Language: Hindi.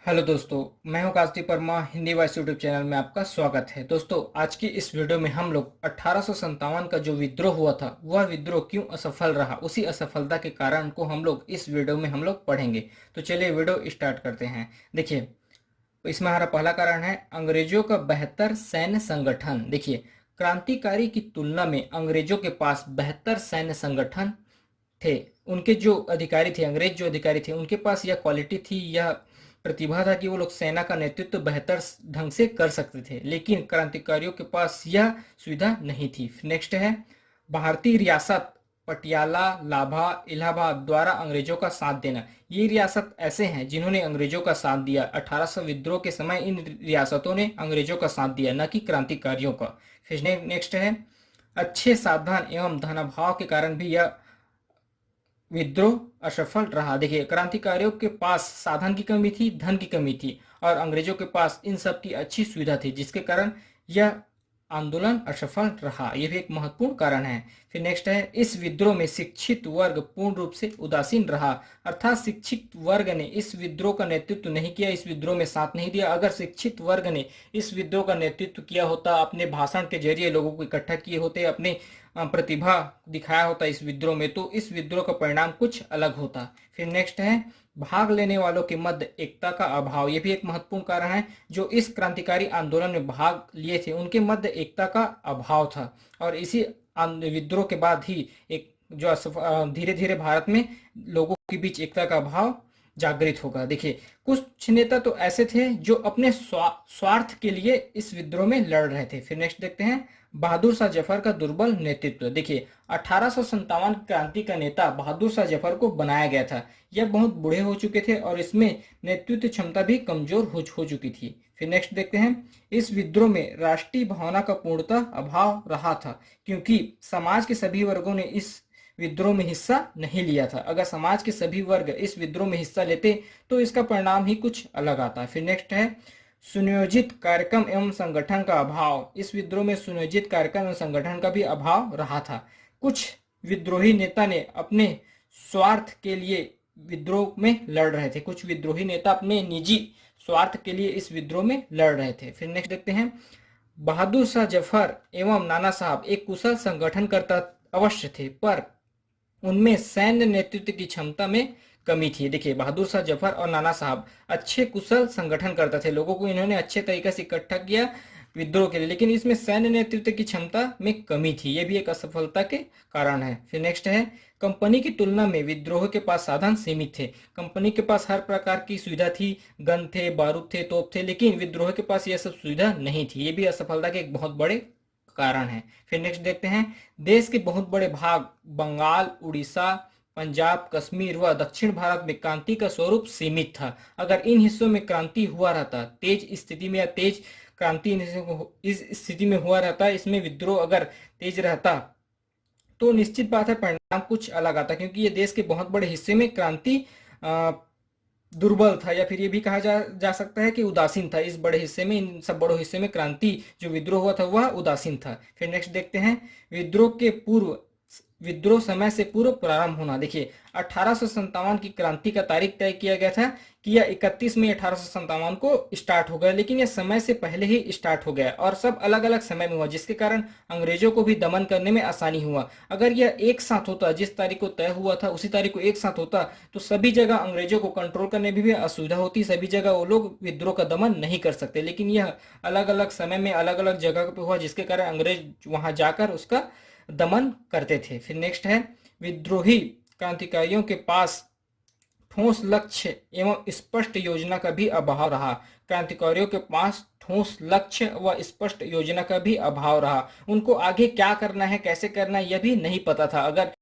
हेलो दोस्तों, मैं हूं Kasti Verma. Hindi voice YouTube channel में आपका स्वागत है। दोस्तों, आज की इस वीडियो में हम लोग 1857 का जो विद्रोह हुआ था वह विद्रोह क्यों असफल रहा, उसी असफलता के कारण को हम लोग इस वीडियो में हम लोग पढ़ेंगे। तो चलिए वीडियो स्टार्ट करते हैं। देखिए, इसमें हमारा पहला कारण है अंग्रेजों का बेहतर सैन्य संगठन। देखिए, क्रांतिकारी की तुलना में अंग्रेजों के पास बेहतर सैन्य संगठन थे। उनके जो अधिकारी थे, अंग्रेज जो अधिकारी थे, उनके पास यह क्वालिटी थी, यह प्रतिभा था कि वो लोग सेना का नेतृत्व बेहतर ढंग से कर सकते थे। लेकिन क्रांतिकारियों के पास यह सुविधा नहीं थी। नेक्स्ट है भारतीय रियासत पटियाला, लाभा, इलाहाबाद द्वारा अंग्रेजों का साथ देना। ये रियासत ऐसे हैं जिन्होंने अंग्रेजों का साथ दिया। 1800 विद्रोह के समय इन रियासतों ने अंग्रेजों का साथ दिया, न कि क्रांतिकारियों का। फिर नेक्स्ट है अच्छे साधन एवं धनाभाव के कारण भी यह विद्रोह असफल रहा। देखिए, क्रांतिकारियों के पास साधन की कमी थी, धन की कमी थी, और अंग्रेजों के पास इन सब की अच्छी सुविधा थी, जिसके कारण यह आंदोलन असफल रहा। यह भी एक महत्वपूर्ण कारण है। फिर नेक्स्ट है इस विद्रोह में शिक्षित वर्ग पूर्ण रूप से उदासीन रहा। अर्थात शिक्षित वर्ग ने इस विद्रोह का नेतृत्व नहीं किया, इस विद्रोह में साथ नहीं दिया। अगर शिक्षित वर्ग ने इस विद्रोह का नेतृत्व किया होता, अपने भाषण के जरिए लोगों को इकट्ठा किए होते, अपने प्रतिभा दिखाया होता इस विद्रोह में, तो इस विद्रोह का परिणाम कुछ अलग होता। फिर नेक्स्ट है भाग लेने वालों के मध्य एकता का अभाव। यह भी एक महत्वपूर्ण कारण है। जो इस क्रांतिकारी आंदोलन में भाग लिए थे उनके मध्य एकता का अभाव था, और इसी विद्रोह के बाद ही एक जो धीरे धीरे भारत में लोगों के बीच एकता का भाव जागृत होगा। देखिए, कुछ नेता तो ऐसे थे जो अपने स्वार्थ के लिए इस विद्रोह में लड़ रहे थे। फिर नेक्स्ट देखते हैं बहादुर शाह जफर का दुर्बल नेतृत्व। देखिए, 1857 क्रांति का नेता बहादुर शाह जफर को बनाया गया था। यह बहुत बूढ़े हो चुके थे और इसमें नेतृत्व क्षमता भी कमजोर हो चुकी थी। फिर नेक्स्ट देखते हैं इस विद्रोह में राष्ट्रीय भावना का पूर्णतः अभाव रहा था, क्योंकि समाज के सभी वर्गों ने इस विद्रोह में हिस्सा नहीं लिया था। अगर समाज के सभी वर्ग इस विद्रोह में हिस्सा लेते तो इसका परिणाम ही कुछ अलग आता। फिर नेक्स्ट है सुनियोजित कार्यक्रम एवं संगठन का अभाव। इस विद्रोह में सुनियोजित कार्यक्रम एवं संगठन का भी अभाव रहा था। कुछ विद्रोही नेता ने अपने स्वार्थ के लिए विद्रोह में लड़ रहे थे। कुछ विद्रोही नेता अपने निजी स्वार्थ के लिए इस विद्रोह में लड़ रहे थे। फिर नेक्स्ट देखते हैं बहादुर शाह जफर एवं नाना साहब एक कुशल संगठनकर्ता अवश्य थे, पर उनमें सैन्य नेतृत्व की क्षमता में कमी थी। देखिए, बहादुर शाह जफर और नाना साहब अच्छे कुशल संगठन करते थे, लोगों को इन्होंने अच्छे तरीके से इकट्ठा किया विद्रोह के लिए, लेकिन इसमें सैन्य नेतृत्व की क्षमता में कमी थी। यह भी एक असफलता के कारण है। फिर नेक्स्ट है कंपनी की तुलना में विद्रोह के पास साधन सीमित थे। कंपनी के पास हर प्रकार की सुविधा थी, गन थे, बारूद थे, तोप थे, लेकिन विद्रोह के पास यह सब सुविधा नहीं थी। ये भी असफलता के एक बहुत बड़े कारण है। फिर नेक्स्ट देखते हैं देश के बहुत बड़े भाग बंगाल, उड़ीसा, पंजाब, कश्मीर व दक्षिण भारत में क्रांति का स्वरूप सीमित था। अगर इन हिस्सों में क्रांति हुआ रहता, तेज स्थिति में या तेज क्रांति इस स्थिति में हुआ रहता, इसमें विद्रोह अगर तेज रहता, तो निश्चित बात है परिणाम कुछ अलग आता, क्योंकि ये देश के बहुत बड़े हिस्से में क्रांति दुर्बल था, या फिर ये भी कहा जा सकता है कि उदासीन था। इस बड़े हिस्से में, इन सब बड़ों हिस्से में क्रांति जो विद्रोह हुआ था वह उदासीन था। फिर नेक्स्ट देखते हैं विद्रोह समय से पूर्व प्रारंभ होना। देखिए, 1857 की क्रांति का तारीख तय किया गया था कि यह 31 मई 1857 को स्टार्ट हो गया, लेकिन यह समय से पहले ही स्टार्ट हो गया और सब अलग अलग समय में हुआ, जिसके कारण अंग्रेजों को भी दमन करने में आसानी हुआ। अगर यह एक साथ होता, जिस तारीख को तय हुआ था उसी तारीख को एक साथ होता, तो सभी जगह अंग्रेजों को कंट्रोल करने में भी असुविधा होती, सभी जगह वो लोग विद्रोह का दमन नहीं कर सकते। लेकिन यह अलग अलग समय में अलग अलग जगह पे हुआ, जिसके कारण अंग्रेज वहां जाकर उसका दमन करते थे। फिर नेक्स्ट है विद्रोही क्रांतिकारियों के पास ठोस लक्ष्य एवं स्पष्ट योजना का भी अभाव रहा। क्रांतिकारियों के पास ठोस लक्ष्य व स्पष्ट योजना का भी अभाव रहा। उनको आगे क्या करना है, कैसे करना है, यह भी नहीं पता था। अगर